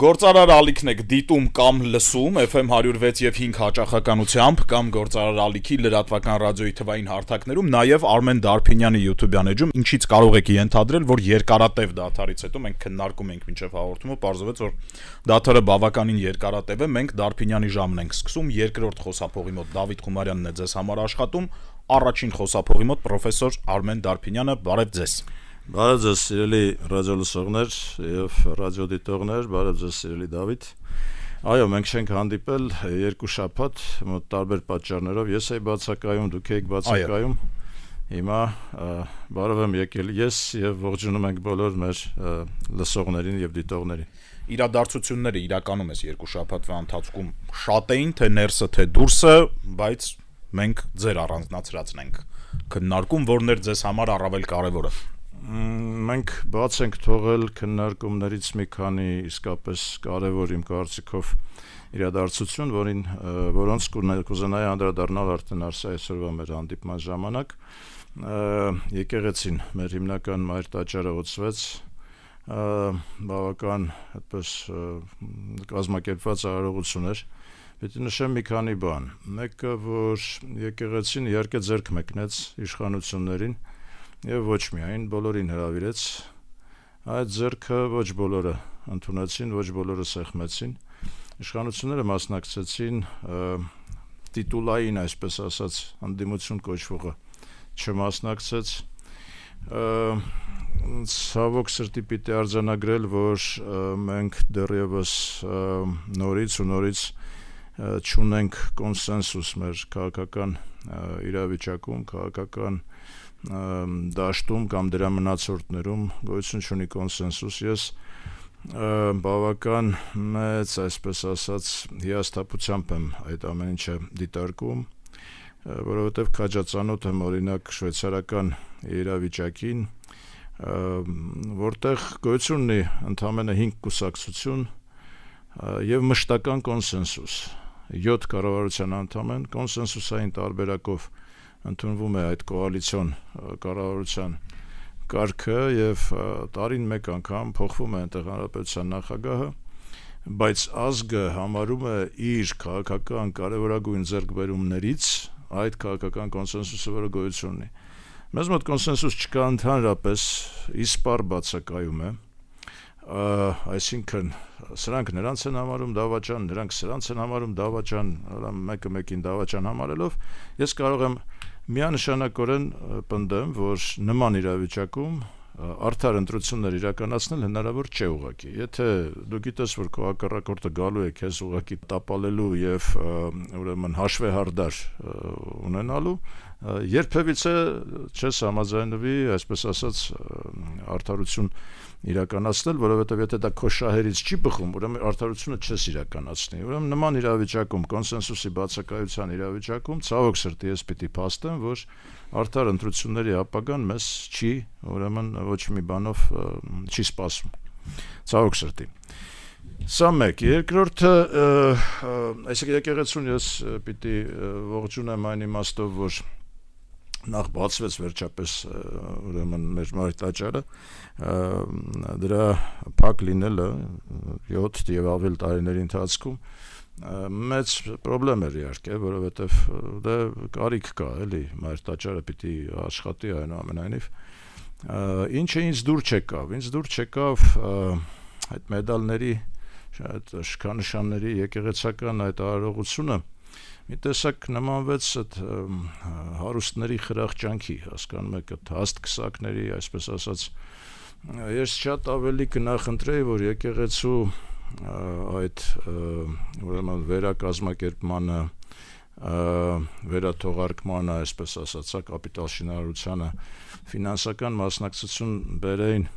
Գործարար ալիքն եք դիտում կամ լսում FM 106 եւ 5 հաճախականությամբ կամ գործարար ալիքի լրատվական ռադիոյի թվային հարթակներում, նաեւ Արմեն Դարփինյանի YouTube-յան էջում, ինչից կարող եք ենթադրել, որ երկարատև դադարից հետո մենք քննարկում ենք մինչեւ հաղորդումը, պարզվեց, որ դադարը բավականին երկարատև է, մենք Դարփինյանի ժամն ենք սկսում, երկրորդ խոսափողի մոտ Դավիթ Խումարյանն է ձեզ համար աշխատում, առաջին խոսափողի մոտ պրոֆեսոր Արմեն Դարփինյանը, բարև ձեզ։ Բարև ձեզ սիրելի ռադիոլսողներ եւ ռադիոդիտողներ, բարև ձեզ սիրելի Դավիթ։ Այո, մենք չենք հանդիպել երկու շաբաթ մոտ տարբեր պատճառներով։ Ես էի բացակայում, դուք եք բացակայում։ Հիմա բարև եմ եկել ես եւ ողջունում ենք բոլոր մեր լսողներին եւ դիտողներին։ Իրադարձությունները իրականում էս երկու շաբաթվա ընթացքում շատ էին, թե ներսը, թե դուրսը, բայց մենք ձեր առանձնացրածն ենք քննարկում, որն էր ձեզ համար առավել կարևորը։ Մենք բաց ենք թողել քննարկումներից մի քանի իսկապես կարևոր իմ կարծիքով իրադարձություն, որոնց կուզենայի անդրադառնալ արդեն այսօրվա մեր հանդիպման ժամանակ։ Եկեղեցին մեր հիմնական մայր տաճարը ոցվեց, բավական այդպես կազմակերպված արարողություններ։ Պետք է նշեմ մի քանի բան։ Մեկը, որ եկեղեցին իհարկե ձեռք մեկնեց իշխանություններին եւ ոչ միայն բոլորին հրավիրեց, այդ ձեռքը ոչ բոլորը ընդունեցին, ոչ բոլորը սեղմեցին։ Իշխանությունները մասնակցեցին տիտուլային, այսպես ասած, ընդդիմություն կոչվողը չմասնակցեց։ Ցավոք սրտի պիտի արձանագրել, որ մենք դեռևս նորից չունենք կոնսենսուս մեր քաղաքական իրավիճակում, քաղաքական դաշտում կամ դրա մնացորդներում գոյություն չունի կոնսենսուս։ Ես բավական մեծ, այսպես ասած, հիասթափությամբ եմ այդ ամեն ինչը դիտարկում, որովհետև քաջածանոթ եմ օրինակ շվեյցարական իրավիճակին, որտեղ գոյություն ունի ընդամենը 5 կուսակցություն եւ մշտական կոնսենսուս։ 7 կառավարության անդամ են, կոնսենսուսային տարբերակով ընդունվում է այդ կոալիցիոն կառավարության կարգը եւ տարին մեկ անգամ փոխվում է այնտեղ հանրապետության նախագահը, բայց ազգը համարում է իր քաղաքական կարևորագույն ձեռքբերումներից այդ քաղաքական կոնսենսուսը, որը գոյություն ունի։ Մեզ մոտ կոնսենսուս չկա ընդհանրապես, իսպառ բացակայում է, այսինքն սրանք նրանց են համարում դավաճան, նրանք սրանց են համարում դավաճան, մեկը մեկին դավաճան համարելով, ես կարող եմ միանշանակորեն պնդեմ, որ նման իրավիճակում արդար ընտրություններ իրականացնել հնարավոր չէ ուղղակի։ Եթե դու գիտես, որ քո հակառակորդը գալու է քեզ ուղղակի տապալելու եւ ուրեմն հաշվեհարդար ունենալու, երբևիցե չես համաձայնվի, այսպես ասած, արդարություն իրականացնել, որովհետև եթե դա քո շահերից չի բխում, ուրեմն արդարությունը չես իրականացնի։ Ուրեմն նման իրավիճակում, կոնսենսուսի բացակայության իրավիճակում, ցավոք սրտի ես պիտի փաստեմ, որ արդար ընտրությունների ապագան մեզ չի, ուրեմն ոչ մի բանով չի սպասում։ Ցավոք սրտի։ Սա մեկ, երկրորդը, այսինքն եկեղեցուն ես պիտի ողջունեմ այն իմաստով, որ նախ բացվեց վերջապես ուրեմն մեր մայր տաճարը, դրա փակ լինելը 7 եւ ավել տարիների ընթացքում մեծ խնդրեմ էր իհարկե, որովհետեւ դա կարիք կա, էլի, մայր տաճարը պիտի աշխատի այնուամենայնիվ։ Ինչը ինձ դուր չեկավ այդ մեդալների, այդ շքանշանների եկեղեցական այդ արարողությունը մի տեսակ նմանվեց այդ հարուստների խրախճանքի, հասկանում եք, այդ հաստ քսակների, այսպես ասած, ես շատ ավելի կնախընտրեի, որ եկեղեցու այդ ուրեմն վերակազմակերպմանը, վերաթողարկմանը, այսպես ասած, կապիտալ շինարարությանը ֆինանսական մասնակցություն բերեին,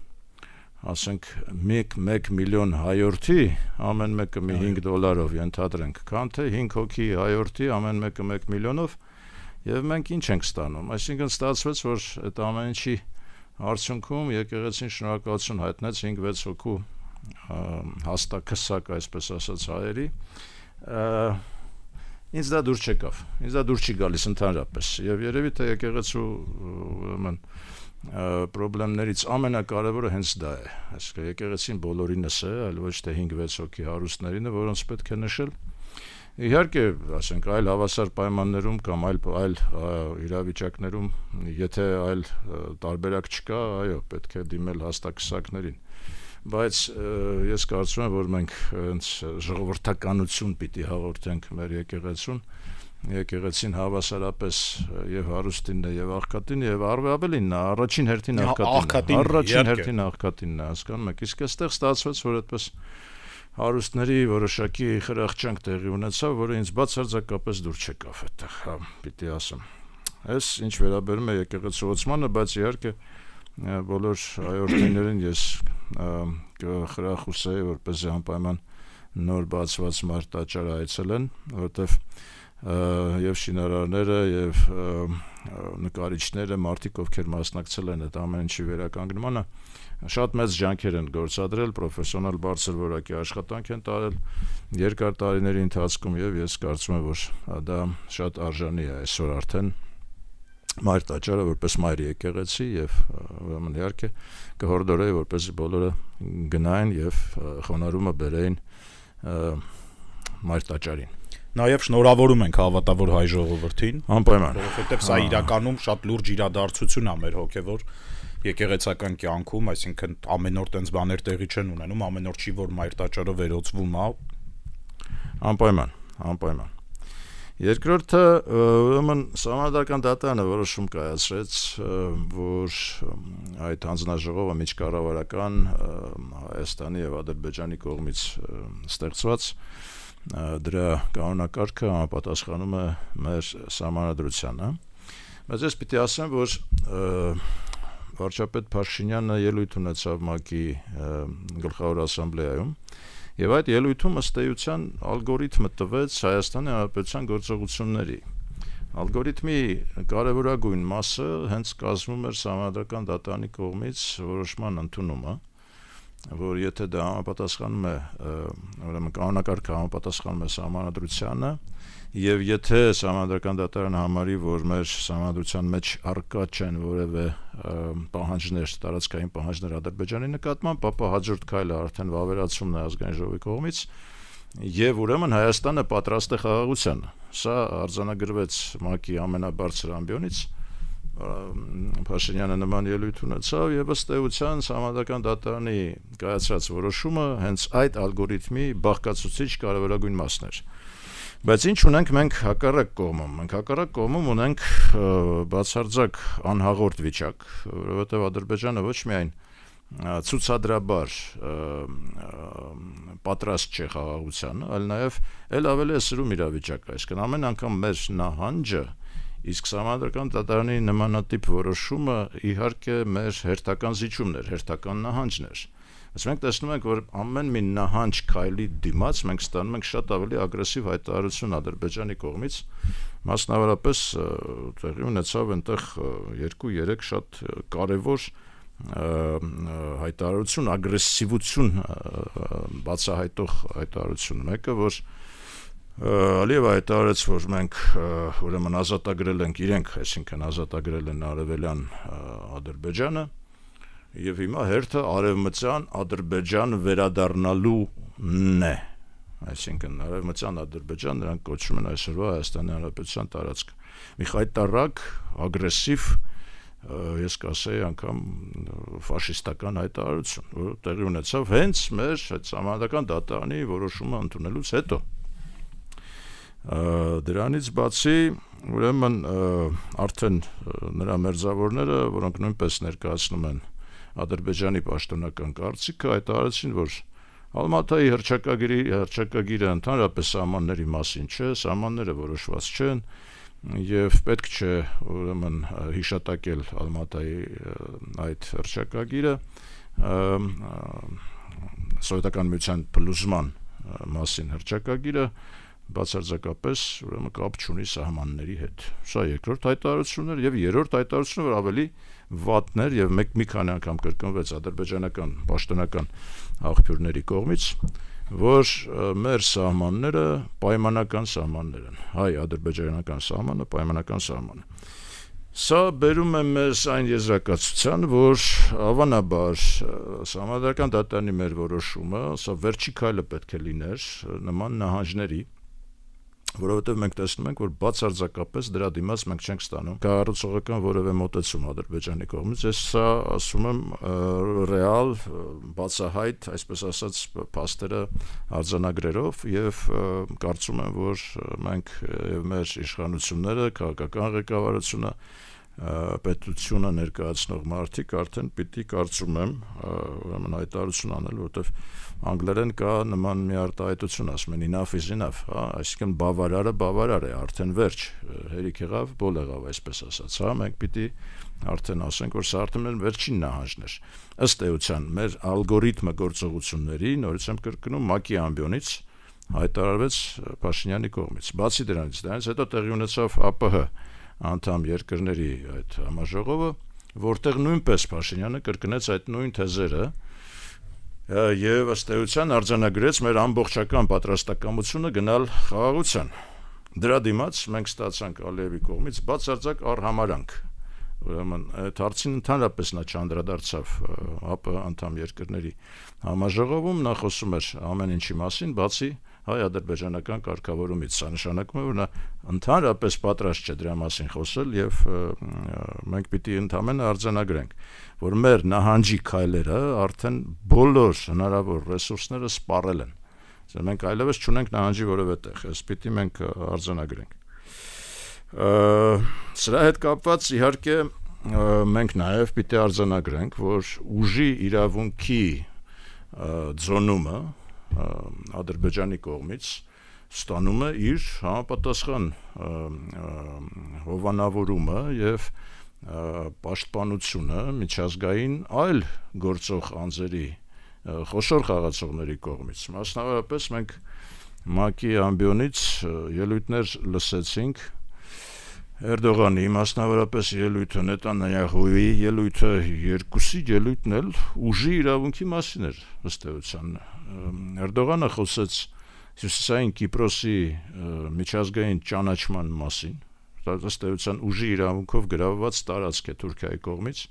ասենք 1 միլիոն հայորդի, ամեն մեկը մի $5 ենթադրենք, քան թե 5 հոգի հայորդի, ամեն մեկը 1 միլիոնով, եւ մենք ինչ ենք ստանում։ Այսինքն ստացվեց, որ այդ ամեն ինչի արդյունքում եկեղեցին շնորհակալություն հայտնեց 5-6 հոգու հաստակսակ, այսպես ասած, հայերի։ Ինձ դա դուր չի գալիս ընդհանրապես, եւ երևի թե եկեղեցու պրոբլեմներից ամենակարևորը հենց դա է, այսինքն եկեղեցին բոլորինս է, այլ ոչ թե 5-6 հոգի հարուստներինը, որոնց պետք է նշել։ Իհարկե, ասենք այլ հավասար պայմաններում կամ այլ իրավիճակներում, եթե այլ տարբերակ չկա, այո, պետք է դիմել հաստակսակներին։ Բայց ես կարծում եմ, որ մենք հենց ժողովրդականություն պիտի հաղորդենք մեր եկեղեցին հավասարապես եւ հարուստինն է եւ աղքատին եւ ավելին առաջին հերթին աղքատինն է, հասկանում եք, իսկ այստեղ ստացվեց, որ այդպես հարուստների որոշակի խրախճանք տեղի ունեցավ, որը ինձ բացարձակապես դուր չեկավ այդտեղ, հա, պիտի ասեմ։ Այս ինչ վերաբերում է եկեղեցուացմանը, բայց իհարկե բոլոր այորտիներին ես կխրախուսեի, որպեսզի անպայման նոր բացված մարտաճար այցելեն, որովհետև եւ շինարարները եւ նկարիչները, մարդիկ, ովքեր մասնակցել են այդ ամեն ինչի վերականգնմանը, շատ մեծ ջանքեր են գործադրել, պրոֆեսիոնալ բարձր որակի աշխատանք են տարել երկար տարիների ընթացքում եւ ես կարծում եմ, որ դա շատ արժանի է այսօր արդեն մայր տաճարը որպես մայր եկեղեցի եւ ուրեմն իհարկե կհորդորեի, որպեսզի բոլորը գնային եւ խոնարհումը բերեին մայր տաճարին։ Նաև շնորհավորում ենք հավատավոր հայ ժողովրդին, անպայման, որովհետև սա իրականում շատ լուրջ իրադարձություն է մեր հոգևոր եկեղեցական կյանքում, այսինքն ամեն օր տենց բաներ տեղի չեն ունենում, ամեն օր չի որ մայր տաճարը վերոցվում է։ Անպայման։ Երկրորդը ուրեմն Սահմանադրական դատարանը որոշում կայացրեց, որ այդ հանձնաժողովը միջկառավարական Հայաստանի եւ Ադրբեջանի կողմից ստեղծված դրա կանոնակարգը համապատասխանում է մեր սահմանադրությանը, բայց ես պիտի ասեմ, որ վարչապետ Փաշինյանը ելույթ ունեցավ ՄԱԿ-ի գլխավոր ասամբլեայում եւ այդ ելույթում ըստ էության ալգորիթմը տվեց Հայաստանի Հանրապետության գործողությունների։ Ալգորիթմի կարևորագույն մասը հենց կազմում էր Սահմանադրական դատարանի կողմից որոշման ընդունումը, որ եթե դա համապատասխանում է, ուրեմն կանոնակարգը համապատասխանում է սահմանադրությանը եւ եթե Սահմանադրական դատարանը համարի, որ մեր սահմանադրության մեջ առկա չեն որևէ պահանջներ, տարածքային պահանջներ Ադրբեջանի նկատմամբ, ապա հաջորդ քայլը արդեն վավերացումն է ազգային ժողովի կողմից եւ ուրեմն Հայաստանը պատրաստ է խաղաղությանը։ Սա արձանագրվեց ՄԱԿ-ի ամենաբարձր ամբիոնից, Փաշինյանը նման ելույթ ունեցավ եւ ըստ էության Սահմանադրական դատարանի կայացրած որոշումը հենց այդ ալգորիթմի բաղկացուցիչ կարևորագույն մասն էր։ Բայց ինչ ունենք մենք հակառակ կողմում։ Մենք հակառակ կողմում ունենք բացարձակ անհաղորդ վիճակ, որովհետեւ Ադրբեջանը ոչ միայն ցուցադրաբար պատրաստ չէ խաղաղության, այլ նաեւ ել ավելի է սրում իրավիճակը, այսինքն ամեն անգամ մեր նահանջը, իսկ Սահմանադրական դատարանի նմանատիպ որոշումը իհարկե մեր հերթական զիջումներ, հերթական նահանջներ։ Բայց մենք տեսնում ենք, որ ամեն մի նահանջ քայլի դիմաց մենք ստանում ենք շատ ավելի ագրեսիվ հայտարարություն Ադրբեջանի կողմից, մասնավորապես տեղի ունեցավ այնտեղ 2-3 շատ կարևոր հայտարարություն, ագրեսիվություն բացահայտող հայտարարություն, մեկը որ Ալիևը հայտարարեց, որ մենք ուրեմն ազատագրել ենք իրենք, այսինքն ազատագրել են արևելյան Ադրբեջանը եւ հիմա հերթը արևմտյան Ադրբեջան վերադառնալուն է, այսինքն արևմտյան Ադրբեջան նրանք կոչում են այսօրվա Հայաստանի Հանրապետության տարածքը։ Մի խայտառակ, ագրեսիվ, ես կասեի անգամ ֆաշիստական հայտարարություն, որ տեղի ունեցավ հենց մեր Սահմանադրական դատարանի որոշումը ընդունելուց հետո։ Դրանից բացի ուրեմն արդեն նրա մերձավորները, որոնք նույնպես ներկայացնում են Ադրբեջանի պաշտոնական կարծիքը, հայտարարեցին, որ Ալմատայի հռչակագիրը ընդհանրապես սահմանների մասին չէ, սահմանները որոշված չեն եւ պետք չէ ուրեմն հիշատակել Ալմատայի այդ հռչակագիրը սովետական միության փլուզման մասին հռչակագիրը բացարձակապես ուրեմն կապ չունի սահմանների հետ։ Սա երկրորդ հայտարարությունն էր եւ երրորդ հայտարարությունը, որ ավելի վատներ եւ մի քանի անգամ կրկնվեց ադրբեջանական պաշտոնական աղբյուրների կողմից, որ մեր սահմանները պայմանական սահմաններ են, հայ-ադրբեջանական սահմանը պայմանական սահման է։ Սա բերում է մեզ այն եզրակացության, որ ավանաբար Սահմանադրական դատարանի մեր որոշումը, սա վերջի քայլը պետք է լիներ նման նահանջների, որովհետև մենք տեսնում ենք, որ բացարձակապես դրա դիմաց մենք չենք ստանում կառուցողական որևէ մոտեցում Ադրբեջանի կողմից, ես սա ասում եմ ռեալ, բացահայտ, այսպես ասած, փաստերը արձանագրերով եւ կարծում եմ, որ մենք եւ մեր իշխանությունները, քաղաքական ղեկավարությունը, պետությունը ներկայացնող մարդիկ արդեն պիտի կարծում եմ ուրեմն հայտարարություն անել, որովհետև անգլերեն կա նման մի արտահայտություն, ասում են enough is enough, հա, այսինքն բավարարը է, արդեն վերջ, հերիք եղավ, բոլ եղավ, այսպես ասած, հա, մենք պիտի արդեն ասենք, որ սա արդեն վերջին նահանջն էր։ Ըստ էության, մեր ալգորիթմը գործողությունների, նորից եմ կրկնում, ՄԱԿ-ի ամբիոնից հայտարարվեց Փաշինյանի կողմից։ Բացի դրանից հետո տեղի ունեցավ ԱՊՀ անդամ երկրների այդ համաժողովը, որտեղ նույնպես Փաշինյանը կրկնեց այդ նույն թեզերը եւ ըստ էության արձանագրեց մեր ամբողջական պատրաստակամությունը գնալ խաղաղության։ Դրա դիմաց մենք ստացանք Ալիևի կողմից բացարձակ առհամարանք։ Ուրեմն այդ հարցին ընդհանրապես նա չանդրադարձավ ԱՊՀ անդամ երկրների համաժողովում, նա խոսում էր ամեն ինչի մասին, բացի հայ-ադրբեջանական կարգավորումից։ Սա նշանակում է, որ նա ընդհանրապես պատրաստ չէ դրա մասին խոսել եւ մենք պիտի ընդհանրապես արձանագրենք, որ մեր նահանջի քայլերը արդեն բոլոր հնարավոր ռեսուրսները սպառել են։ Մենք այլևս չունենք նահանջի որևէ տեղ, այս պիտի մենք արձանագրենք։ Սրա հետ կապված իհարկե մենք նաև պիտի արձանագրենք, որ ուժի իրավունքի ձոնումը Ադրբեջանի կողմից ստանում է իր համապատասխան հովանավորումը եւ պաշտպանությունը միջազգային այլ գործող անձերի խոշոր խաղացողների կողմից։ Մասնավորապես մենք ՄԱԿ-ի ամբիոնից ելույթներ լսեցինք Էրդողանի, մասնավորապես ելույթը, Նետանյահուի ելույթը, երկուսի ելույթն էլ ուժի իրավունքի մասին էր ըստ էության։ Էրդողանը խոսեց Հյուսիսային Կիպրոսի միջազգային ճանաչման մասին, ըստ էության ուժի իրավունքով գրավված տարածք է Թուրքիայի կողմից,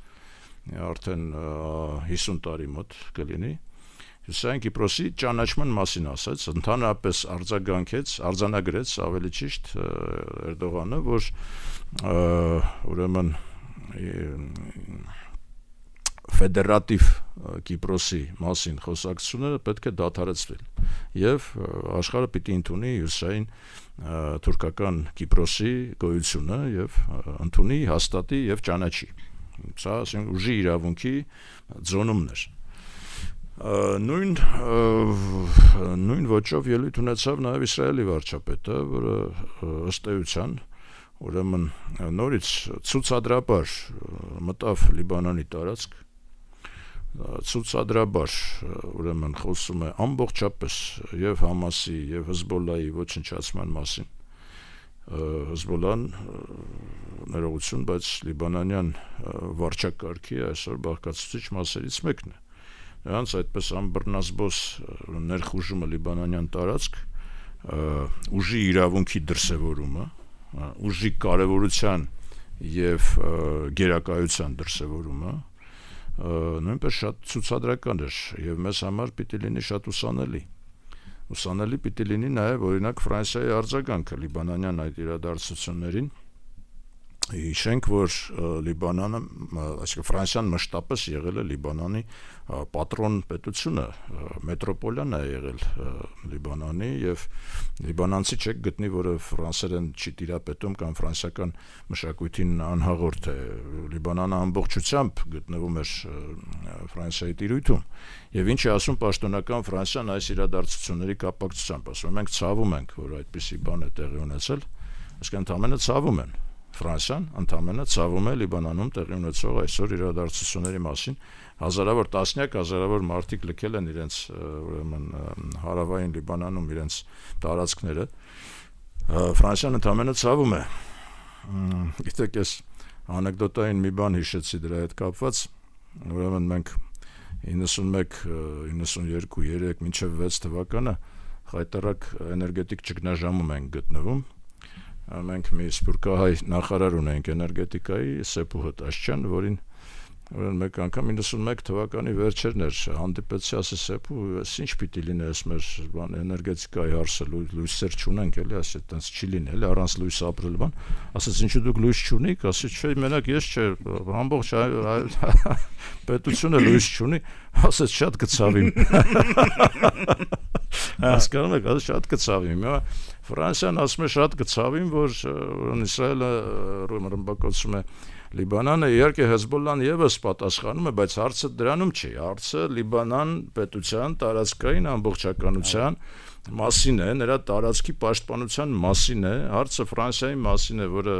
արդեն 50 տարի մոտ կլինի։ Հյուսիսային Կիպրոսի ճանաչման մասին ասաց, ընդհանրապես արձանագրեց ավելի ճիշտ Էրդողանը, որ ուրեմն ֆեդերատիվ Կիպրոսի մասին խոսակցությունները պետք է դադարեցվեն եւ աշխարհը պիտի ընդունի հյուսիսային թուրքական Կիպրոսի գոյությունը եւ ընդունի, հաստատի եւ ճանաչի։ Սա ասենք ուժի իրավունքի ձոնումն էր։ Նույն ոճով ելույթ ունեցավ նաև Իսրայելի վարչապետը, որը ըստ էության ուրեմն նորից ցուցադրաբար մտավ Լիբանանի տարածք, ցուցադրաբար ուրեմն խոսում է ամբողջապես եւ Համասի եւ Հեզբոլլայի ոչնչացման մասին։ Հեզբոլլան ներողություն, բայց լիբանանյան վարչակարգի այսօր բաղկացուցիչ մասերից մեկն է։ Նրանց այդպես անբռնազբոս ներխուժումը լիբանանյան տարածք, ուժի իրավունքի դրսևորումը, ուժի կարևորության եւ գերակայության դրսևորումը նույնպես շատ ցուցադրական էր եւ մեզ համար պիտի լինի շատ ուսանելի պիտի լինի նաեւ օրինակ Ֆրանսիայի արձագանքը լիբանանյան այդ իրադարձություններին։ Հիշենք, որ Լիբանանը, այսինքն Ֆրանսիան մշտապես եղել է Լիբանանի պատրոն պետությունը, մետրոպոլիան է եղել Լիբանանի եւ լիբանանցի չեք գտնի, որը ֆրանսերեն չի տիրապետում կամ ֆրանսիական մշակույթին անհաղորդ է։ Լիբանանը ամբողջությամբ գտնվում էր Ֆրանսիայի տիրույթում եւ ինչ է ասում պաշտոնական Ֆրանսիան այս իրադարձությունների կապակցությամբ, ասում մենք ցավում ենք, որ այդպիսի բան է տեղի ունեցել, այսինքն ընդամենը ցավում են։ Ֆրանսիան ընդամենը ցավում է Լիբանանում տեղի ունեցող այսօր իրադարձությունների մասին, հազարավոր տասնյակ հազարավոր մարդիկ լքել են իրենց ուրեմն հարավային Լիբանանում իրենց տարածքները, Ֆրանսիան ընդամենը ցավում է։ Գիտեք, ես անեկդոտային մի բան հիշեցի դրա հետ կապված, ուրեմն մենք 91, 92, 3 մինչև 6 թվականը խայտարակ էներգետիկ ճգնաժամում ենք գտնվում, մենք մի սփյուռքահայ նախարար ունենք էներգետիկայի Սեփու Հտաշյան, որին մեկ անգամ 91 թվականի վերջերն էր հանդիպեցի, ասես Սեփու, այս ինչ պիտի լինի, այս մեր բան էներգետիկայի հարցը լույսեր չունենք, էլի, ասես այդպես չի լինի, էլի առանց լույս ապրել բան, ասես ինչու դուք լույս չունիք, ասես չէ, մենակ ես չէ, ամբողջ պետությունը լույս չունի, ասես շատ կցավիմ։ Հասկանում եք, ասես շատ կցավիմ։ Ֆրանսիան ասում է շատ կցավիմ, որ Իսրայելը ռմբակոծում է Լիբանանը, իհարկե Հեզբոլլան եւս պատասխանում է, բայց հարցը դրանում չի, հարցը Լիբանան պետության տարածքային ամբողջականության մասին է, նրա տարածքի պաշտպանության մասին է, հարցը Ֆրանսիայի մասին է, որը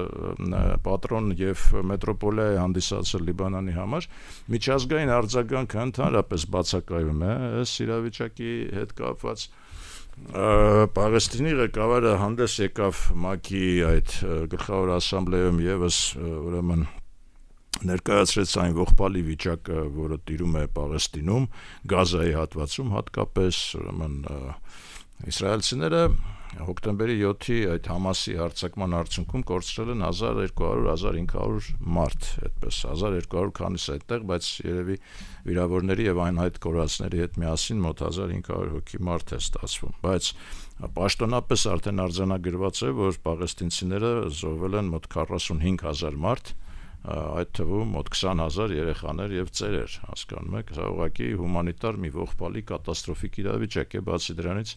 պատրոն եւ մետրոպոլիա է հանդիսացել Լիբանանի համար, միջազգային արձագանքը ընդհանրապես բացակայում է, այս իրավիճակի հետ կապված Պաղեստինի ղեկավարը հանդես եկավ ՄԱԿ-ի այդ գլխավոր ասամբլեայում եւս ուրեմն ներկայացրեց այն ողբալի վիճակը, որը տիրում է Պաղեստինում, Գազայի հատվածում հատկապես, ուրեմն իսրայելցիները հոկտեմբերի 7-ի այդ Համասի հարձակման արդյունքում կորցրել են 1200-1500 մարդ, այդպես 1200 քանիս այդտեղ, բայց երևի վիրավորների եւ այնհայտ կորածների հետ միասին մոտ 1500 հոգի մարդ է ստացվում, բայց պաշտոնապես արդեն արձանագրված է, որ պաղեստինցիները զոհվել են մոտ 45000 մարդ, այդ թվում մոտ 20000 երեխաներ եւ ծերեր, հասկանում եք, դա ուղղակի հումանիտար մի ողբալի կատաստրոֆիկ իրավիճակ է, բացի դրանից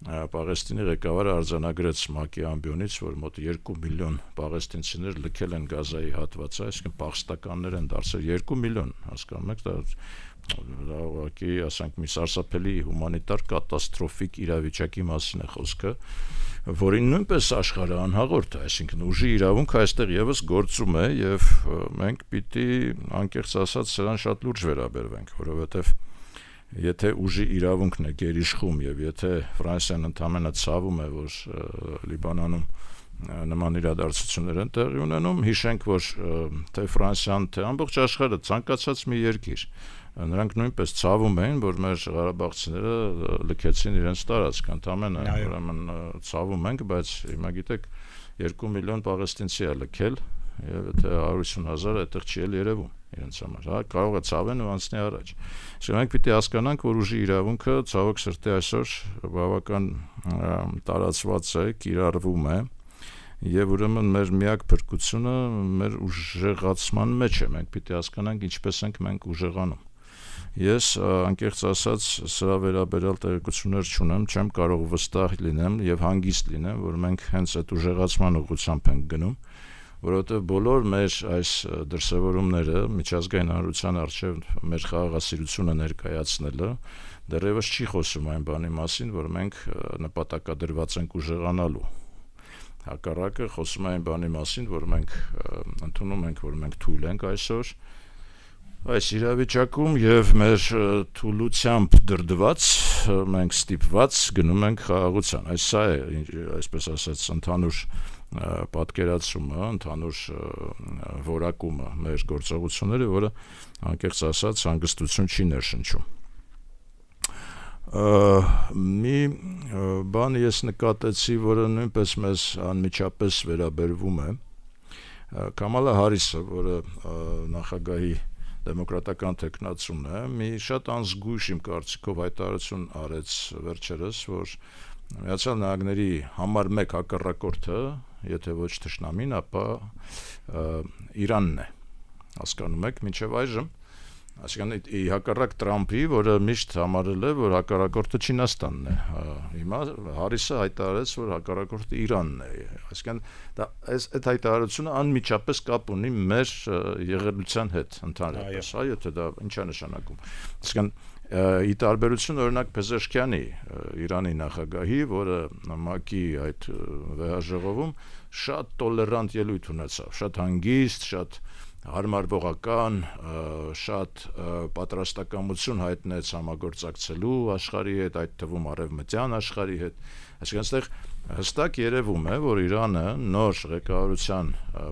Պաղեստինի ղեկավարը արձանագրեց ՄԱԿ-ի ամբիոնից, որ մոտ 2 միլիոն պաղեստինցիներ լքել են Գազայի հատվածը, այսինքն փախստականներ են դարձել 2 միլիոն, հասկանում եք, դա ուղղակի, ասենք, մի սարսափելի հումանիտար կատաստրոֆիկ իրավիճակի մասին է խոսքը, որին նույնպես աշխարհը անհաղորդ է, այսինքն ուժի իրավունքը այստեղ եւս գործում է եւ մենք պիտի անկեղծ ասած սրան շատ լուրջ վերաբերվենք, որովհետեւ եթե ուժի իրավունքն է գերիշխում եւ եթե Ֆրանսիան ընդամենը ցավում է, որ Լիբանանում նման իրադարձություններ են տեղի ունենում, հիշենք, որ թե Ֆրանսիան, թե ամբողջ աշխարհը ցանկացած մի երկիր, նրանք նույնպես ցավում էին, որ մեր ղարաբաղցիները լքեցին իրենց տարածք, ընդամենը ուրեմն ցավում ենք, բայց հիմա գիտեք 2 միլիոն պաղեստինցի է լքել եւ եթե 150,000 այդտեղ չի էլ երևում իրենց համար, հա, կարող է ցավեն ու անցնի առաջ։ Իսկ մենք պիտի հասկանանք, որ ուժի իրավունքը ցավոք սրտի այսօր բավական տարածված է, կիրառվում է եւ ուրեմն մեր միակ փրկությունը մեր ուժեղացման մեջ է, մենք պիտի հասկանանք ինչպես ենք մենք ուժեղանում։ Ես անկեղծ ասած սրա վերաբերյալ տեղեկություններ չունեմ, չեմ կարող վստահ լինեմ եւ հանգիստ լինեմ, որ մենք հենց այդ ուժեղացման ուղղությամբ ենք գնում, որովհետեւ բոլոր մեր այս դրսևորումները միջազգային հանրության առջև մեր խաղաղասիրությունը ներկայացնելը դեռևս չի խոսում այն բանի մասին, որ մենք նպատակադրված ենք ուժեղանալու։ Հակառակը խոսում է այն բանի մասին, որ մենք ընդունում ենք, որ մենք թույլ ենք այսօր այս իրավիճակում եւ մեր թուլությամբ դրդված մենք ստիպված գնում ենք խաղաղության։ Այս սա է, այսպես ասած, ընդհանուր պատկերացումը, ընդհանուր որակումը մեր գործողությունները, որը անկեղծ ասած հանգստություն չի ներշնչում։ Մի բան ես նկատեցի, որը նույնպես մեզ անմիջապես վերաբերվում է։ Կամալա Հարիսը, որը նախագահի դեմոկրատական տեխնացուն է, մի շատ անզգույշ իմ կարծիքով հայտարարություն արեց վերջերս, որ Միացյալ Նահանգների համար 1 հակառակորդը, եթե ոչ թշնամին, ապա Իրանն է։ Հասկանում եք, մինչև այժմ, այսինքն ի հակառակ Տրամփի, որը միշտ համարել է, որ հակառակորդը Չինաստանն է։ Հիմա Հարիսը հայտարարեց, որ հակառակորդը Իրանն է։ Այսինքն դա այդ հայտարարությունը անմիջապես կապ ունի մեր եղելության հետ ընդհանրապես, այո, թե դա ինչ է նշանակում։ Այսինքն ի տարբերություն օրինակ Փեզեշքյանի, Իրանի նախագահի, որը ՄԱԿ-ի այդ վեհաժողովում շատ տոլերանտ ելույթ ունեցավ, շատ հանգիստ, շատ հարմարվողական, շատ պատրաստակամություն հայտնեց համագործակցելու աշխարհի հետ, այդ թվում արևմտյան աշխարհի հետ։ Այսինքն այստեղ հստակ երևում է, որ Իրանը նոր ղեկավարության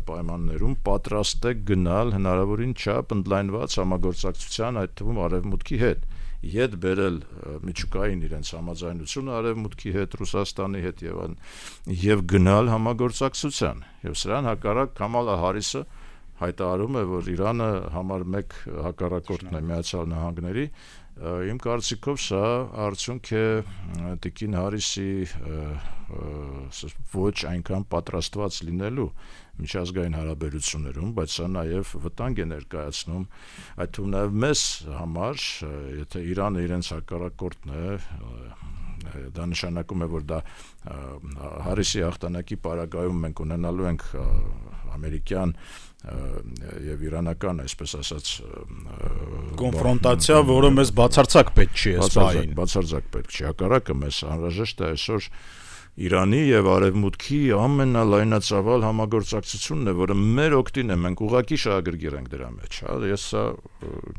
պայմաններում պատրաստ է գնալ հնարավորին չափ ընդլայնված համագործակցության, այդ թվում արևմուտքի հետ։ ետ բերել միջուկային իրենց համաձայնությունը արևմուտքի հետ, Ռուսաստանի հետ եւ գնալ համագործակցության։ Եվ սրան հակառակ Կամալա Հարիսը հայտարարում է, որ Իրանը համար 1 հակառակորդն է Միացյալ Նահանգների, իմ կարծիքով սա արդյունք է Տիկին Հարիսի ոչ այնքան պատրաստված լինելու միջազգային հարաբերություններում, բայց սա նաև վտանգ է ներկայացնում, այդ թվում նաև մեզ համար, եթե Իրանը իրենց հակառակորդն է, դա նշանակում է, որ դա Հարիսի հաղթանակի պարագայում մենք ունենալու ենք ամերիկյան եւ իրանական, այսպես ասած, կոնֆրոնտացիա, որը մեզ բացարձակ պետք չի այսպայն։ Բացարձակ պետք չի, հակառակը մեզ անհրաժեշտ է այսօր Իրանի եւ Արևմուտքի ամենալայնածավալ համագործակցությունն է, որը մեր օգտին է, մենք ուղղակի շահագրգիռ ենք դրա մեջ, հա, ես սա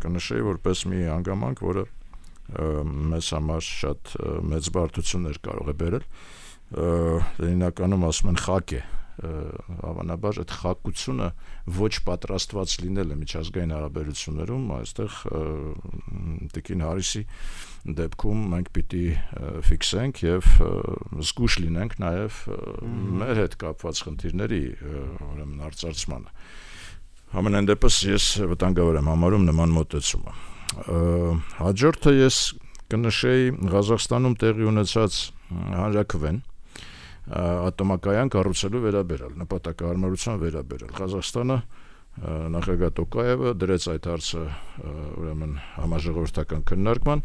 կնշեի որպես մի հանգամանք, որը մեզ համար շատ մեծ բարդություններ կարող է բերել, հիմնականում ասում են խակ է, հավանաբար այդ խակությունը ոչ պատրաստված լինելը միջազգային հարաբերություններում, այստեղ Տիկին Հարիսի դեպքում մենք պիտի ֆիքսենք եւ զգուշ լինենք նաեւ մեր հետ կապված խնդիրների ուրեմն արծարծմանը։ Համենայն դեպս ես վտանգավոր եմ համարում նման մոտեցումը։ Հաջորդը ես կնշեի Ղազախստանում տեղի ունեցած հանրաքվեն ատոմակայան կառուցելու վերաբերյալ, նպատակահարմարության վերաբերյալ։ Ղազախստանը նախագահ Տոկաևը դրեց այդ հարցը ուրեմն համաժողովրդական քննարկման,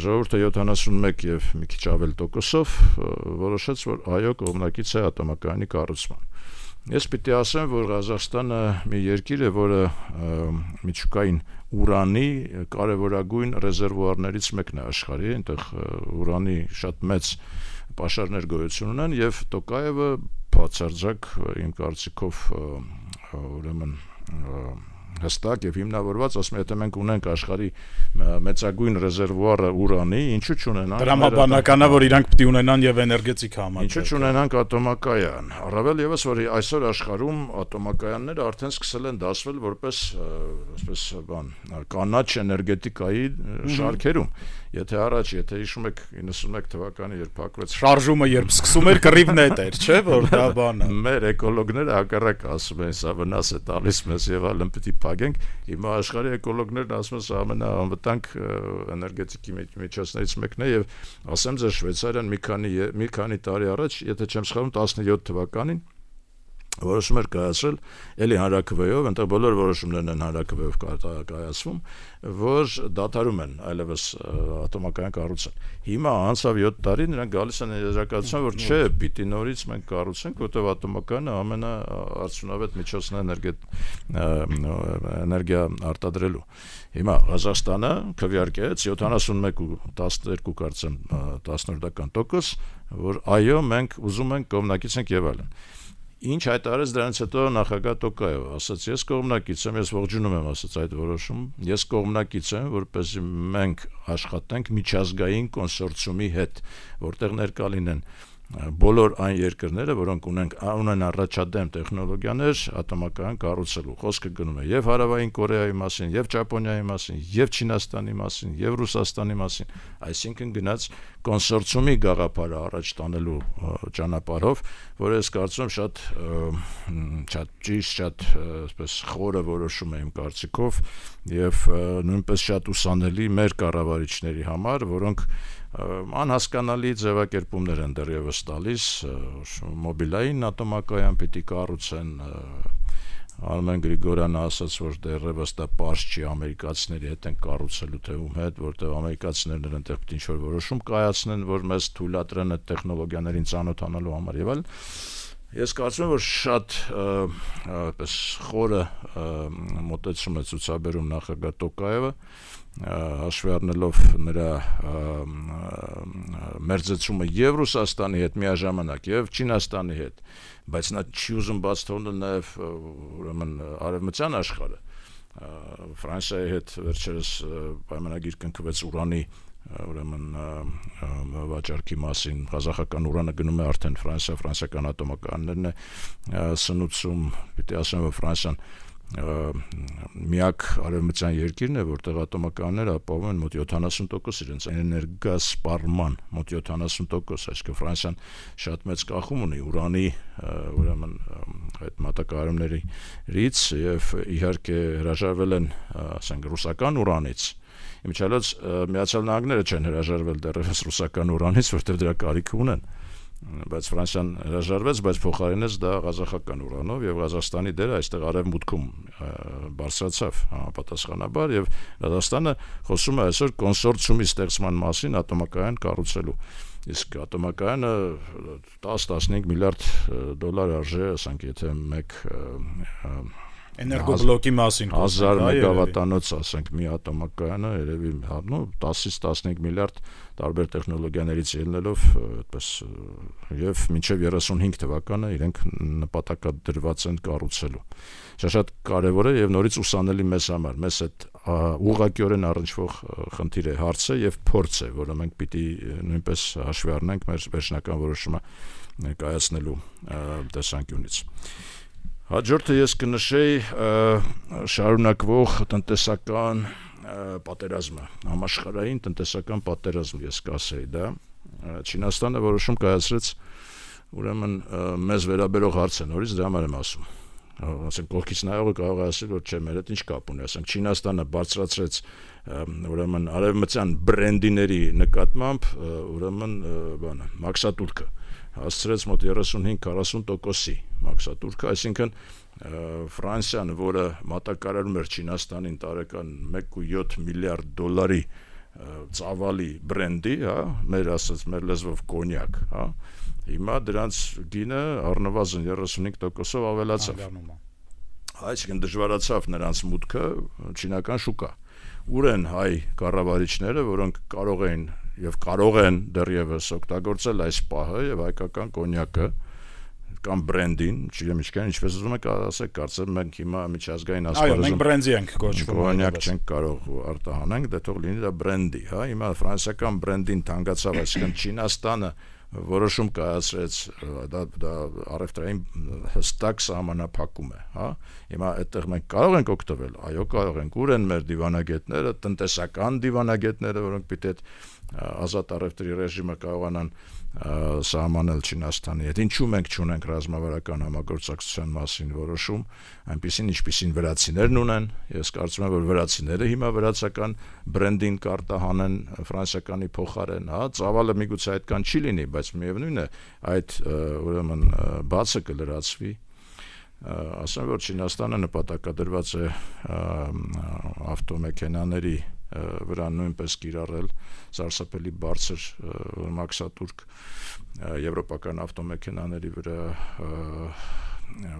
ժողովուրդը 71 եւ մի քիչ ավել տոկոսով որոշեց, որ այո, կողմնակից է ատոմակայանի կառուցման։ Ես պիտի ասեմ, որ Ղազախստանը մի երկիր է, որը միջուկային ուրանի կարևորագույն ռեզերվուարներից մեկն է աշխարհի, այնտեղ ուրանի շատ մեծ պաշարներ գոյություն ունեն եւ Տոկաևը բացարձակ իմ կարծիքով ուրեմն հստակ եւ հիմնավորված ասում եմ, եթե մենք ունենք աշխարհի մեծագույն ռեզերվուարը ուրանի, ինչու՞ չունենանք դրամաբանականա, որ իրանք պետք է ունենան եւ էներգետիկ համակարգ։ Ինչու՞ չունենանք ատոմակայան։ Առավել եւս, որ այսօր աշխարհում ատոմակայանները արդեն սկսել են դասվել որպես այսպես կանաչ էներգետիկայի շարքերում։ Եթե հիշում եք 91 թվականի երբ փակվեց շարժումը, երբ սկսում էր կռիվն էր, չէ՞ որ դա բանը։ Մեր էկոլոգները հակառակ ասում են, սա վնաս է տալիս մեզ եւ այլն պետք է փակենք։ Հիմա աշխարհի էկոլոգներն ասում են, սա ամենաանվտանգ էներգետիկի միջոցներից մեկն է եւ ասեմ ձեզ Շվեյցարիան մի քանի տարի առաջ, եթե չեմ սխալվում 17 թվականին որոշում էր կայացրել էլի հանրաքվեով, այնտեղ բոլոր որոշումներն են հանրաքվեով կայացվում, որ դադարում են այլևս ատոմակայան կառուցել։ Հիմա անցավ 7 տարի, նրանք գալիս են եզրակացության, որ չէ, պիտի նորից մենք կառուցենք, որտեղ ատոմակայանը ամենաարդյունավետ միջոցն է էներգիա արտադրելու։ Հիմա Ղազախստանը քվեարկեց 71.12 կարծեմ 10%, որ այո, մենք ուզում ենք կողմնակից ենք եւ այլն։ Ինչ հայտարարեց դրանից հետո նախագահ Տոկաևը, ասաց ես կողմնակից եմ, ես ողջունում եմ, ասաց այդ որոշում, ես կողմնակից եմ, որպեսզի մենք աշխատենք միջազգային կոնսորցիումի հետ, որտեղ ներկա լինեն բոլոր այն երկրները, որոնք ունեն առաջադեմ տեխնոլոգիաներ ատոմակայան կառուցելու։ Խոսքը գնում է եւ Հարավային Կորեայի մասին, եւ Ճապոնիայի մասին, եւ Չինաստանի մասին, եւ Ռուսաստանի մասին, այսինքն գնաց կոնսորցիումի գաղափարը առաջ տանելու ճանապարհով, որը ես կարծում շատ ճիշտ, շատ այսպես խորը որոշում է իմ կարծիքով եւ նույնպես շատ ուսանելի մեր կառավարիչների համար, որոնք անհասկանալի ձևակերպումներ են դեռևս տալիս, մոբիլային ատոմակայան պիտի կառուցեն, Արմեն Գրիգորյանը ասաց, որ դեռևս դա պարզ չի ամերիկացիների հետ են կառուցելու թե ում հետ, որտեղ ամերիկացիներն այնտեղ պետք է ինչ-որ որոշում կայացնեն, որ մեզ թույլատրեն այդ տեխնոլոգիաներին ծանոթանալու համար եւ այլն։ Ես կարծում եմ, որ շատ այդպես խորը մոտեցում է ցուցաբերում նախագահ Տոկաևը, հաշվի առնելով նրա մերձեցումը եւ Ռուսաստանի հետ միաժամանակ եւ Չինաստանի հետ, բայց նա չի ուզում բաց թողնել նաեւ ուրեմն արևմտյան աշխարհը։ Ֆրանսիայի հետ վերջերս պայմանագիր կնքվեց ուրանի ուրեմն վաճառքի մասին, ղազախական ուրանը գնում է արդեն ֆրանսիական ատոմակայաններն է սնուցում, պիտի ասեմ, որ Ֆրանսիան միակ արևմտյան երկիրն է, որտեղ ատոմականները ապահովում են մոտ 70% իրենց էներգասպառման, մոտ 70%, այսինքն Ֆրանսիան շատ մեծ կախում ունի ուրանի, ուրեմն այդ մատակարարումներից եւ իհարկե հրաժարվել են, ասենք, ռուսական ուրանից։ Իմիջիայլոց Միացյալ Նահանգները չեն հրաժարվել դեռևս ռուսական ուրանից, որտեղ դրա կարիքը ունեն, բայց Ֆրանսիան հրաժարվեց, բայց փոխարինեց դա ղազախական ուրանով եւ Ղազախստանի դերը այստեղ արևմուտքում բարձրացավ համապատասխանաբար եւ Ղազախստանը խոսում է այսօր կոնսորցիումի ստեղծման մասին ատոմակայան կառուցելու։ Իսկ ատոմակայանը 10-15 միլիարդ դոլար արժե, ասենք, եթե մեկ էներգոբլոկի մասին 1000 մեգավատանոց, ասենք, մի ատոմակայանը երևի 10-ից 15 միլիարդ տարբեր տեխնոլոգիաներից ելնելով այդպես եւ մինչեւ 35 թվականը իրենք նպատակադրված են կառուցելու։ Շատ կարեւոր է եւ նորից ուսանելի մեզ համար, մեզ այդ ուղղակիորեն առնչվող խնդիր է, հարց է եւ փորձ է, որը մենք պիտի նույնպես հաշվի առնենք մեր վերջնական որոշումը կայացնելու տեսանկյունից։ Հաջորդը ես կնշեի շարունակվող տնտեսական պատերազմը, համաշխարհային տնտեսական պատերազմ ես կասեի դա։ Չինաստանը որոշում կայացրեց, ուրեմն մեզ վերաբերող հարց է, նորից դրա համար եմ ասում։ Ասենք կողքից նայողը կարող է ասել, որ չէ, մեր հետ ինչ կապ ունի, ասենք Չինաստանը բարձրացրեց ուրեմն արևմտյան բրենդիների նկատմամբ ուրեմն բանը մաքսատուրքը հասցրեց մոտ 35-40%-ի մաքսատուրքը, այսինքն Ֆրանսիան, որը մատակարարում էր Չինաստանին տարեկան 1.7 միլիարդ դոլարի ծավալի բրենդի, հա, մեր ասած, մեր լեզվով կոնյակ, հա, հիմա դրանց գինը առնվազն 35%-ով ավելացավ։ Այսինքն դժվարացավ նրանց մուտքը չինական շուկա։ Ուր են հայ կառավարիչները, որոնք կարող էին եւ կարող են դեռևս օգտագործել այս պահը եւ հայկական կոնյակը կամ բրենդին, չգիտեմ ինչպես ուզում եք ասեք, կարծեմ մենք հիմա միջազգային ասպարեզում այո, մենք բրենդի ենք կոչվում, կոնյակ չենք կարող արտահանենք, դե թող լինի դա բրենդի, հա, հիմա ֆրանսիական բրենդին թանկացավ, այսինքն Չինաստանը որոշում կայացրեց, դա առևտրային հստակ սահմանափակում է, հա, հիմա այդտեղ մենք կարող ենք օգտվել, այո կարող ենք, ուր են մեր դիվանագետները, տնտեսական դիվանագետները, որոնք պիտի ազատ առևտրի ռեժիմը կարողանան սահմանել Չինաստանի հետ, ինչու մենք չունենք ռազմավարական համագործակցության մասին որոշում, այնպիսին ինչպիսին վրացիներն ունեն, ես կարծում եմ, որ վրացիները հիմա վրացական բրենդին կարտահանեն ֆրանսիականի փոխարեն, հա, ծավալը միգուցե այդքան չի լինի, բայց միևնույն է, այդ ուրեմն բացը կլրացվի, ասեմ, որ Չինաստանը նպատակադրված է ավտոմեքենաների վրա նույնպես կիրառել սարսափելի բարձր մաքսատուրք եվրոպական ավտոմեքենաների վրա,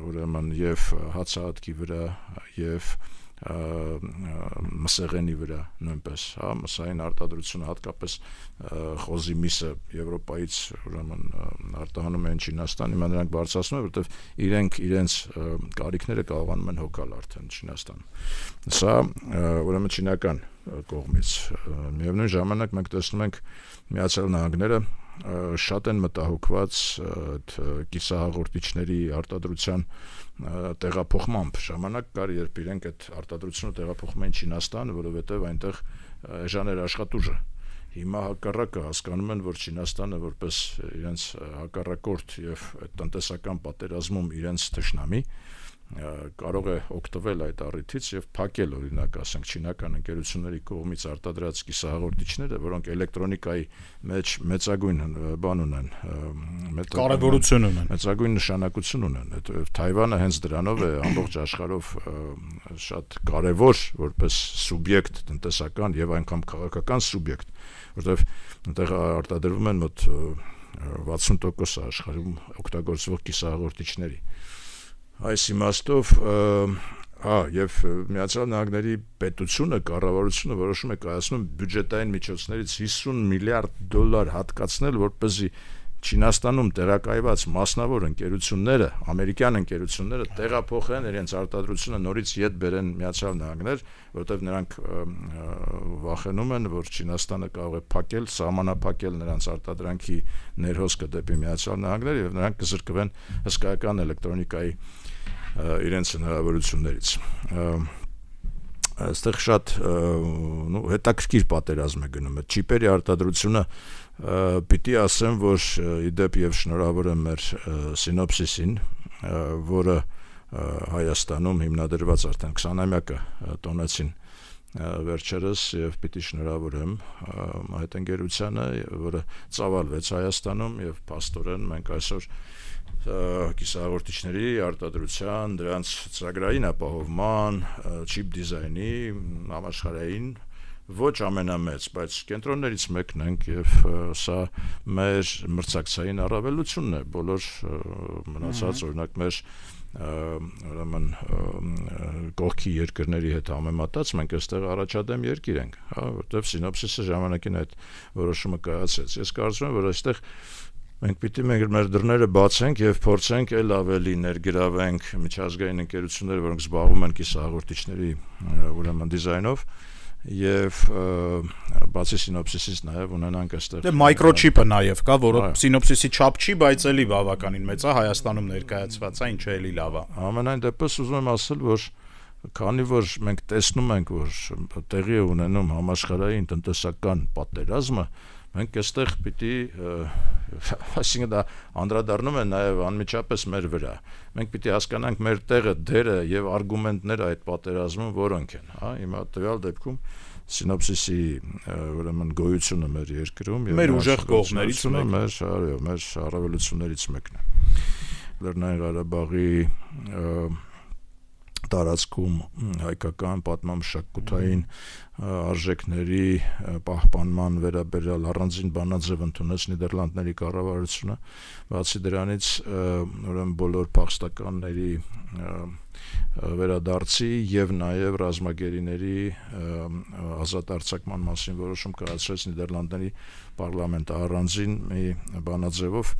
ուրեմն եւ հացահատքի վրա եւ մսեղենի վրա նույնպես, հա, մսային արտադրությունը հատկապես խոզի միսը Եվրոպայից ուրեմն արտահանում են Չինաստան, հիմա նրանք բարձրացնում են, որովհետեւ իրենք իրենց կարիքները կարողանում են հոգալ արդեն Չինաստան։ Սա ուրեմն չինական կողմից։ Միևնույն ժամանակ մենք տեսնում ենք Միացյալ Նահանգները շատ են մտահոգված կիսահաղորդիչների արտադրության տեղափոխմամբ, ժամանակ կար, երբ իրենք այդ արտադրությունը տեղափոխում են Չինաստան, որովհետև այնտեղ էժան էր աշխատուժը։ Հիմա հակառակը հասկանում են, որ Չինաստանը որպես իրենց հակառակորդ եւ տնտեսական պատերազմում իրենց թշնամի կարող է օգտվել այդ առիթից եւ փակել, օրինակ, ասենք, չինական ընկերությունների կողմից արտադրած կիսահաղորդիչները, որոնք էլեկտրոնիկայի մեջ մեծագույն բան ունեն, կարևորություն ունեն, մեծագույն նշանակություն ունեն։ Թայվանը հենց դրանով է ամբողջ աշխարհով շատ կարևոր որպես սուբյեկտ տնտեսական եւ այնքան քաղաքական սուբյեկտ, որտեղ այնտեղ արտադրվում են մոտ 60% աշխարհում օգտագործվող կիսահաղորդիչների։ Այս իմաստով եւ Միացյալ Նահանգների պետությունը, կառավարությունը որոշում է կայացնում բյուջետային միջոցներից 50 միլիարդ դոլար հատկացնել, որպեսզի Չինաստանում տեղակայված մասնավոր ընկերությունները, ամերիկյան ընկերությունները տեղափոխեն իրենց արտադրությունը նորից ետ բերեն Միացյալ Նահանգներ, որտեղ նրանք վախենում են, որ Չինաստանը կարող է փակել, սահմանափակել նրանց արտադրանքի ներհոսքը դեպի Միացյալ Նահանգներ եւ նրանք կզրկվեն հսկայական էլեկտրոնիկայի իրենց հնարավորություններից։ Այստեղ շատ հետաքրքիր պատերազմ է գնում։ Չիպերի արտադրությունը պիտի ասեմ, որ իդեպ եւ շնորհավոր եմ մեր Սինոպսիսին, որը Հայաստանում հիմնադրված արդեն 20-ամյակը տոնեցին վերջերս եւ պիտի շնորհավորեմ այդ ընկերությանը, որը ծավալվեց Հայաստանում եւ փաստորեն մենք այսօր կիսահաղորդիչների արտադրության, դրանց ծրագրային ապահովման, չիպ դիզայնի համաշխարհային ոչ ամենամեծ, բայց կենտրոններից մեկն ենք եւ սա մեր մրցակցային առավելությունն է բոլոր մնացած օրինակ մեր ուրեմն կողքի երկրների հետ համեմատած մենք այստեղ առաջադեմ երկիր ենք, որտեղ Սինոպսիսը ժամանակին այդ որոշումը կայացրեց։ Ես կարծում եմ, որ այստեղ մենք պիտի մեր դռները բացենք եւ փորձենք ել ավելի ներգրավենք միջազգային ընկերությունները, որոնք զբաղվում են կիսահաղորդիչների ուրեմն դիզայնով եւ բացի Սինոպսիսից նաեւ ունենանք այստեղ դե մայկրոչիպը նաեւ կա, որը Սինոպսիսի չափ չի, բայց էլի բավականին մեծ է, Հայաստանում ներկայացված է, ինչը էլի լավ է։ Ամենայն դեպս ուզում եմ ասել, որ քանի որ մենք տեսնում ենք, որ տեղի է ունենում համաշխարհային տնտեսական պատերազմը, մենք այստեղ պիտի այսինքն դա անդրադառնում է նաև անմիջապես մեր վրա։ Մենք պիտի հասկանանք մեր տեղը, դերը եւ արգումենտները այդ պատերազմում որոնք են, Հիմա տվյալ դեպքում Սինոպսիսի ուրեմն գոյությունը մեր երկրում եւ մեր ուժեղ կողմերից մեր առավելություններից մեկն է։ Լեռնային Ղարաբաղի տարածքում հայկական պատմամշակութային արժեքների պահպանման վերաբերյալ առանձին բանաձև ընդունեց Նիդերլանդների կառավարությունը, բացի դրանից ուրեմն բոլոր փախստականների վերադարձի եւ նաեւ ռազմագերիների ազատ արձակման մասին որոշում կայացրեց Նիդերլանդների պարլամենտը առանձին մի բանաձևով։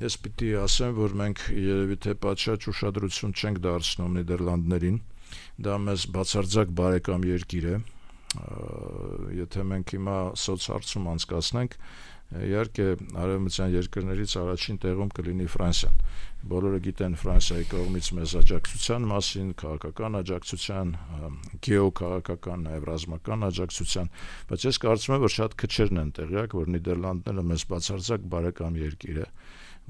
Ես պիտի ասեմ, որ մենք երևի թե պատշաճ ուշադրություն չենք դարձնում Նիդերլանդներին, դա մեզ բացարձակ բարեկամ երկիր է, եթե մենք հիմա սոցհարցում անցկացնենք, իհարկե արևմտյան երկրներից առաջին տեղում կլինի Ֆրանսիան։ Բոլորը գիտեն Ֆրանսիայի կողմից մեզ աջակցության մասին, քաղաքական աջակցության, գեոքաղաքական, նաև ռազմական աջակցության, բայց ես կարծում եմ, որ շատ քչերն են տեղյակ, որ Նիդերլանդները մեզ բացարձակ բարեկամ երկիր է,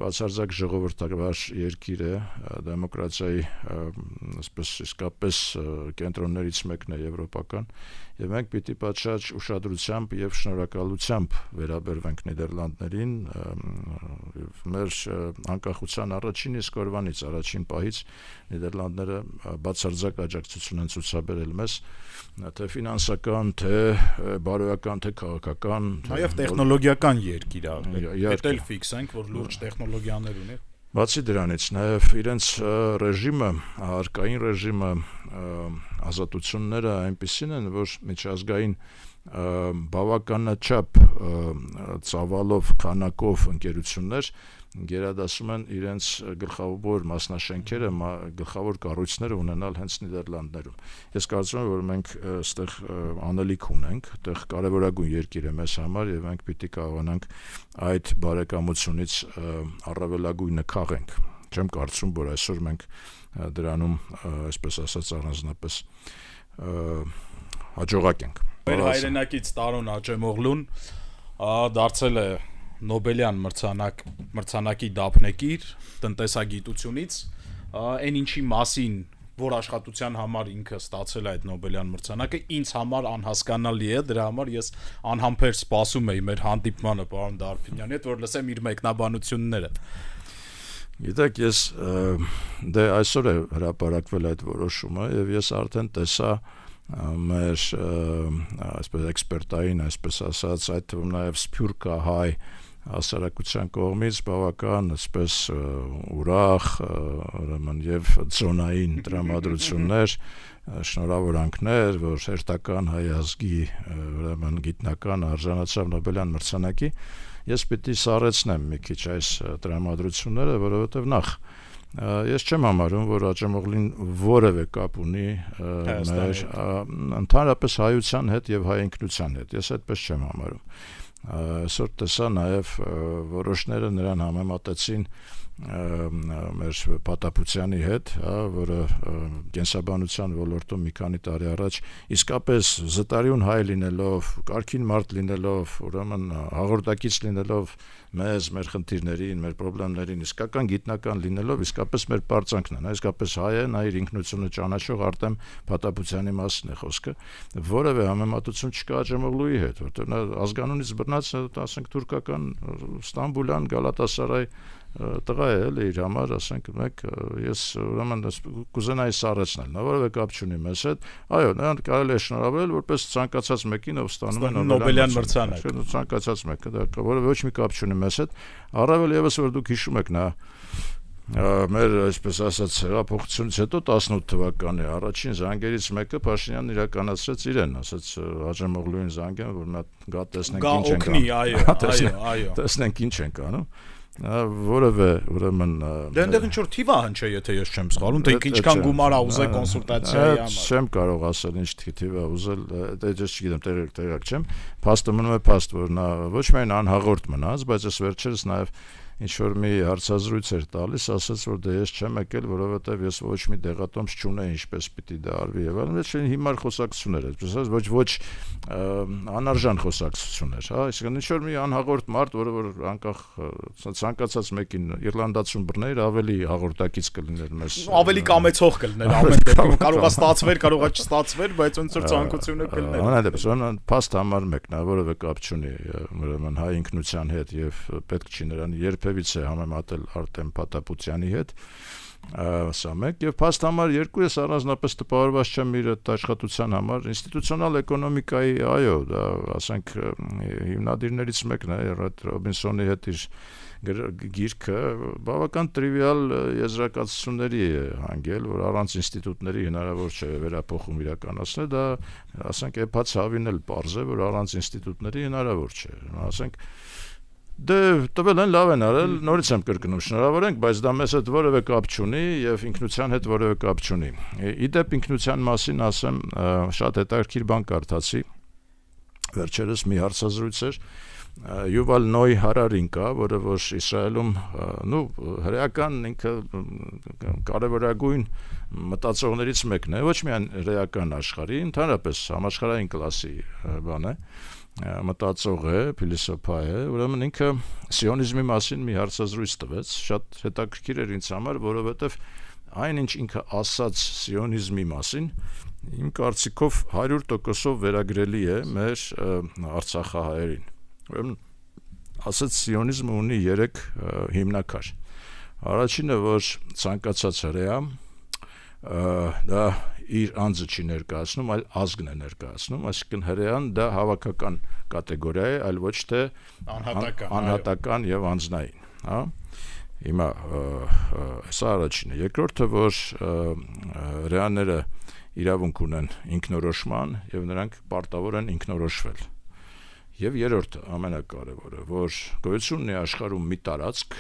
բացարձակ ժողովրդավար երկիր է, դեմոկրատիայի այսպես իսկապես կենտրոններից մեկն է եվրոպական, եւ մենք պիտի պատշաճ ուշադրությամբ եւ շնորհակալությամբ վերաբերվենք Նիդերլանդներին, մեր անկախության առաջին իսկ օրվանից, առաջին պահից Նիդերլանդները բացարձակ աջակցություն են ցուցաբերել մեզ, թե ֆինանսական, թե բարոյական, թե քաղաքական, նաեւ տեխնոլոգիական երկիր է, դա էլ ֆիքսենք, որ լուրջ տեխնոլոգիաներ ունի։ Բացի դրանից նաև իրենց ռեժիմը, հարկային ռեժիմը, ազատությունները այնպիսին են, որ միջազգային բավականաչափ ծավալով, քանակով ընկերություններ գերադասում են իրենց գլխավոր մասնաշենքերը, գլխավոր կառույցները ունենալ հենց Նիդերլանդներում։ Ես կարծում եմ, որ մենք այստեղ անելիք ունենք, այդտեղ կարևորագույն երկիր է մեզ համար եւ մենք պիտի կարողանանք այդ բարեկամությունից առավելագույնը քաղենք։ Չեմ կարծում, որ այսօր մենք դրանում, այսպես ասած, առանձնապես հաջողակ ենք։ Մեր հայրենակից Տարոն Աճեմօղլուն դարձել է Նոբելյան մրցանակի դափնեկիր տնտեսագիտությունից, այն ինչի մասին, որ աշխատության համար ինքը ստացել է այդ Նոբելյան մրցանակը, ինձ համար անհասկանալի է, դրա համար ես անհամբեր սպասում էի մեր հանդիպմանը պարոն Դարփինյանի հետ, որ լսեմ իր մեկնաբանությունները։ Գիտեք, ես դե այսօր է հրապարակվել այդ որոշումը եւ ես արդեն տեսա մեր այսպես էքսպերտային, այսպես ասած, այդ թվում նաեւ սփյուռքահայ հասարակության կողմից բավական այսպես ուրախ ուրեմն եւ զոնային տրամադրություններ, շնորհավորանքներ, որ հերթական հայ ազգի ուրեմն գիտնական արժանացավ Նոբելյան մրցանակի, ես պիտի սառեցնեմ մի քիչ այս տրամադրությունները, որովհետեւ նախ ես չեմ համարում, որ Աճեմօղլին որևէ կապ ունի մեր ընդհանրապես հայության հետ եւ հայ ինքնության հետ, ես այդպես չեմ համարում։ Այսօր տեսա նաև որոշները նրան համեմատեցին մեր Պատապուցյանի հետ, որը կենսաբանության ոլորտում մի քանի տարի առաջ իսկապես զտարյուն հայ լինելով, կարգին մարդ լինելով, ուրեմն հաղորդակից լինելով մեր խնդիրներին, մեր խնդիրներին, իսկական գիտնական լինելով, իսկապես մեր պարծանքն է, նա իսկապես հայ է, նա իր ինքնությունը ճանաչող Արտեմ Պատապուցյանի մասին է խոսքը, որևէ համեմատություն չկա Աջեմօղլուի հետ, որտեղ նա ազգանունից բռնած, ասենք թուրքական Ստամբուլյան Գալատասարայ տղա է էլի իր համար, ասենք մեկ ես ուրեմն կուզենայի սառեցնել, նա որևէ կապ չունի մեզ հետ, այո, նրան կարելի է շնորհավորել որպես ցանկացած մեկին, ով ստանում է Նոբելյան մրցանակ, ցանկացած մեկը, դա որևէ ոչ մի կապ չունի մեզ հետ, առավել եւս որ դուք հիշում եք նա մեր այսպես ասած հեղափոխությունից հետո 18 թվականի առաջին զանգերից մեկը Փաշինյանն իրականացրեց իրեն, ասաց Աջեմօղլուին զանգեն, որ նա գա տեսնենք ինչ ենք անում, այո, տեսնենք ինչ ենք անում, որևէ ուրեմն դե այնտեղ ինչ որ թիվա հնչե, եթե ես չեմ սխալվում, թե ինչքան գումար ա ուզել կոնսուլտացիայի համար, չեմ կարող ասել ինչ թիվա ուզել, դա ես չգիտեմ, տեղյակ չեմ, փաստը մնում է փաստ, որ նա ոչ միայն անհաղորդ մնաց, բայց ես վերջերս նաև ինչ որ մի հարցազրույց էր տալիս, ասաց որ դե ես չեմ եկել, որովհետև ես ոչ մի դեղատոմս չունեի, ինչպես պիտի դա արվի եւ այլն, ոչ հիմար խոսակցություններ էր, ոչ անարժան խոսակցություններ, հա, այսինքն ինչ որ մի անհաղորդ մարդ, որ անկախ ցանկացած մեկին Իռլանդացուն բռներ, ավելի հաղորդակից կլիներ մեզ, ավելի կամեցող կլիներ ամեն դեպքում, կարողա ստացվեր, կարողա չստացվեր, բայց ոնց որ ցանկությունը կլիներ։ Անհետեւաբար փաստ համար մեկն է, որևէ կապ չունի ուրեմն հայ ինքնության հետ եւ պետք չի նրան երբևիցե համեմատել Արտեմ Պատապուցյանի հետ, սա մեկ, եւ փաստ համար երկու ես առանձնապես տպավորված չեմ իր աշխատության համար, ինստիտուցիոնալ էկոնոմիկայի, այո, դա ասենք հիմնադիրներից մեկն է, Ռոբինսոնի հետ իր գիրքը բավական տրիվիալ եզրակացությունների է հանգել, որ առանց ինստիտուտների հնարավոր չէ վերափոխում իրականացնել, դա ասենք էփած հավին էլ պարզ է, որ առանց ինստիտուտների հնարավոր չէ, ասենք դե տվել են լավ են արել, նորից եմ կրկնում, շնորհավոր ենք, բայց դա մեզ հետ որևէ կապ չունի եւ ինքնության հետ որևէ կապ չունի։ Իդեպ ինքնության մասին ասեմ, շատ հետաքրքիր բան կարդացի, վերջերս մի հարցազրույց էր Յուվալ Նոյ Հարարին կա, որը որ Իսրայելում հրեական ինքը կարևորագույն մտածողներից մեկն է, ոչ միայն հրեական աշխարհի, ընդհանրապես համաշխարհային կլասի բան է, մտածող է, փիլիսոփա է, ուրեմն ինքը սիոնիզմի մասին մի հարցազրույց տվեց, շատ հետաքրքիր էր ինձ համար, որովհետև այն ինչ ինքը ասաց սիոնիզմի մասին, իմ կարծիքով 100%-ով վերագրելի է մեր արցախահայերին։ Ուրեմն ասաց սիոնիզմը ունի 3 հիմնակար։ Առաջինը, որ ցանկացած հրեա դա իր անձը չի ներկայացնում, այլ ազգն է ներկայացնում, այսինքն հրեան դա հավաքական կատեգորիա է, այլ ոչ թե անհատական եւ անձնային, հա։ Հիմա սա առաջինը, երկրորդը, որ հրեաները իրավունք ունեն ինքնորոշման եւ նրանք պարտավոր են ինքնորոշվել։ Եվ երրորդը, ամենակարևորը, որ գոյություն ունի աշխարհում մի տարածք,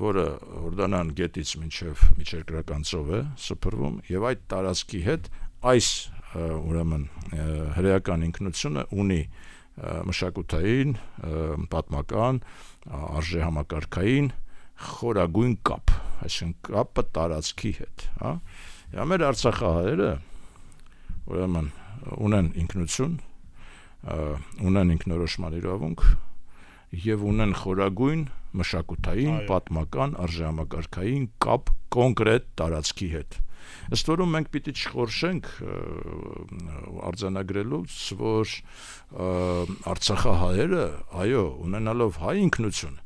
որը Հորդանան գետից մինչև միջերկրական ծով է սփռվում եւ այդ տարածքի հետ այս ուրեմն հրեական ինքնությունը ունի մշակութային, պատմական, արժեհամակարգային խորագույն կապ, այսինքն կապը տարածքի հետ, հա։ Մեր արցախահայերը ուրեմն ունեն ինքնություն, ունեն ինքնորոշման իրավունք եւ ունեն խորագույն մշակութային, պատմական, արժեհամակարգային կապ կոնկրետ տարածքի հետ։ Ըստ որում մենք պիտի չխորշենք արձանագրելուց, որ արցախահայերը, այո, ունենալով հայ ինքնություն,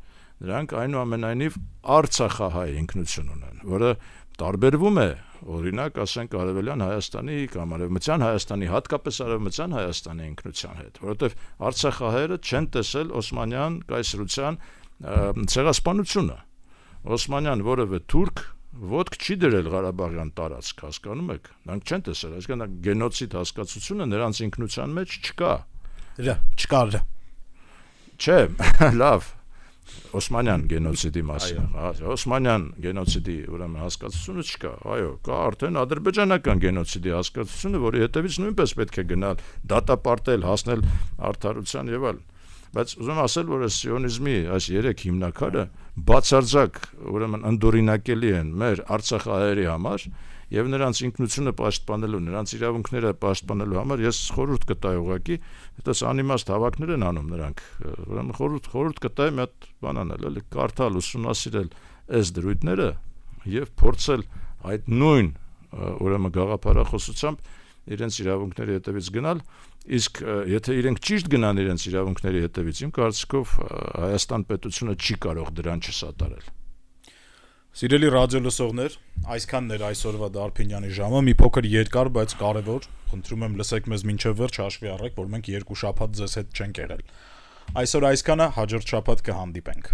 նրանք այնուամենայնիվ արցախահայ ինքնություն ունեն, որը տարբերվում է, օրինակ, ասենք Արևելյան Հայաստանի կամ Արևմտյան Հայաստանի, հատկապես Արևմտյան Հայաստանի ինքնության հետ, որովհետև արցախահայերը չեն տեսել Օսմանյան կայսրության ցեղասպանությունը։ Օսմանյան որևէ թուրք ոտք չի դրել Ղարաբաղյան տարածք, հասկանում եք։ Նրանք չեն տեսել, այսինքն գենոցիդ հասկացությունը նրանց ինքնության մեջ չկա։ Չկար։ Չէ, լավ։ Օսմանյան գենոցիդի մասին, Օսմանյան գենոցիդի ուրեմն հասկացությունը չկա, այո, կա արդեն ադրբեջանական գենոցիդի հասկացությունը, որի հետևից նույնպես պետք է գնալ, դատապարտել, հասնել արդարության եւ այլն։ Բայց ուզում ասել, որ սիոնիզմի այս 3 հիմնականը բացարձակ ուրեմն ընդօրինակելի են մեր Արցախահայերի համար եւ նրանց ինքնությունը պաշտպանելու, նրանց իրավունքները պաշտպանելու համար ես խորհուրդ կտայի ուղղակի, այդպես անիմաստ հավաքներ են անում նրանք, ուրեմն խորհուրդ կտայի մի հատ բան անել, էլի կարդալ, ուսումնասիրել այս դրույթները եւ փորձել այդ նույն ուրեմն գաղափարախոսությամբ իրենց իրավունքների հետևից գնալ, իսկ եթե իրենք ճիշտ գնան իրենց իրավունքների հետևից, իմ կարծիքով Հայաստան պետությունը չի կարող դրան չսատարել։ Սիրելի ռադիո լսողներ, այսքանն էր այսօրվա Դարփինյանի ժամը, մի փոքր երկար, բայց կարևոր, խնդրում եմ լսեք մեզ մինչև վերջ, հաշվի առեք, որ մենք 2 շաբաթ ձեզ հետ չենք եղել։ Այսօր այսքանը, հաջորդ շաբաթ կհանդիպենք։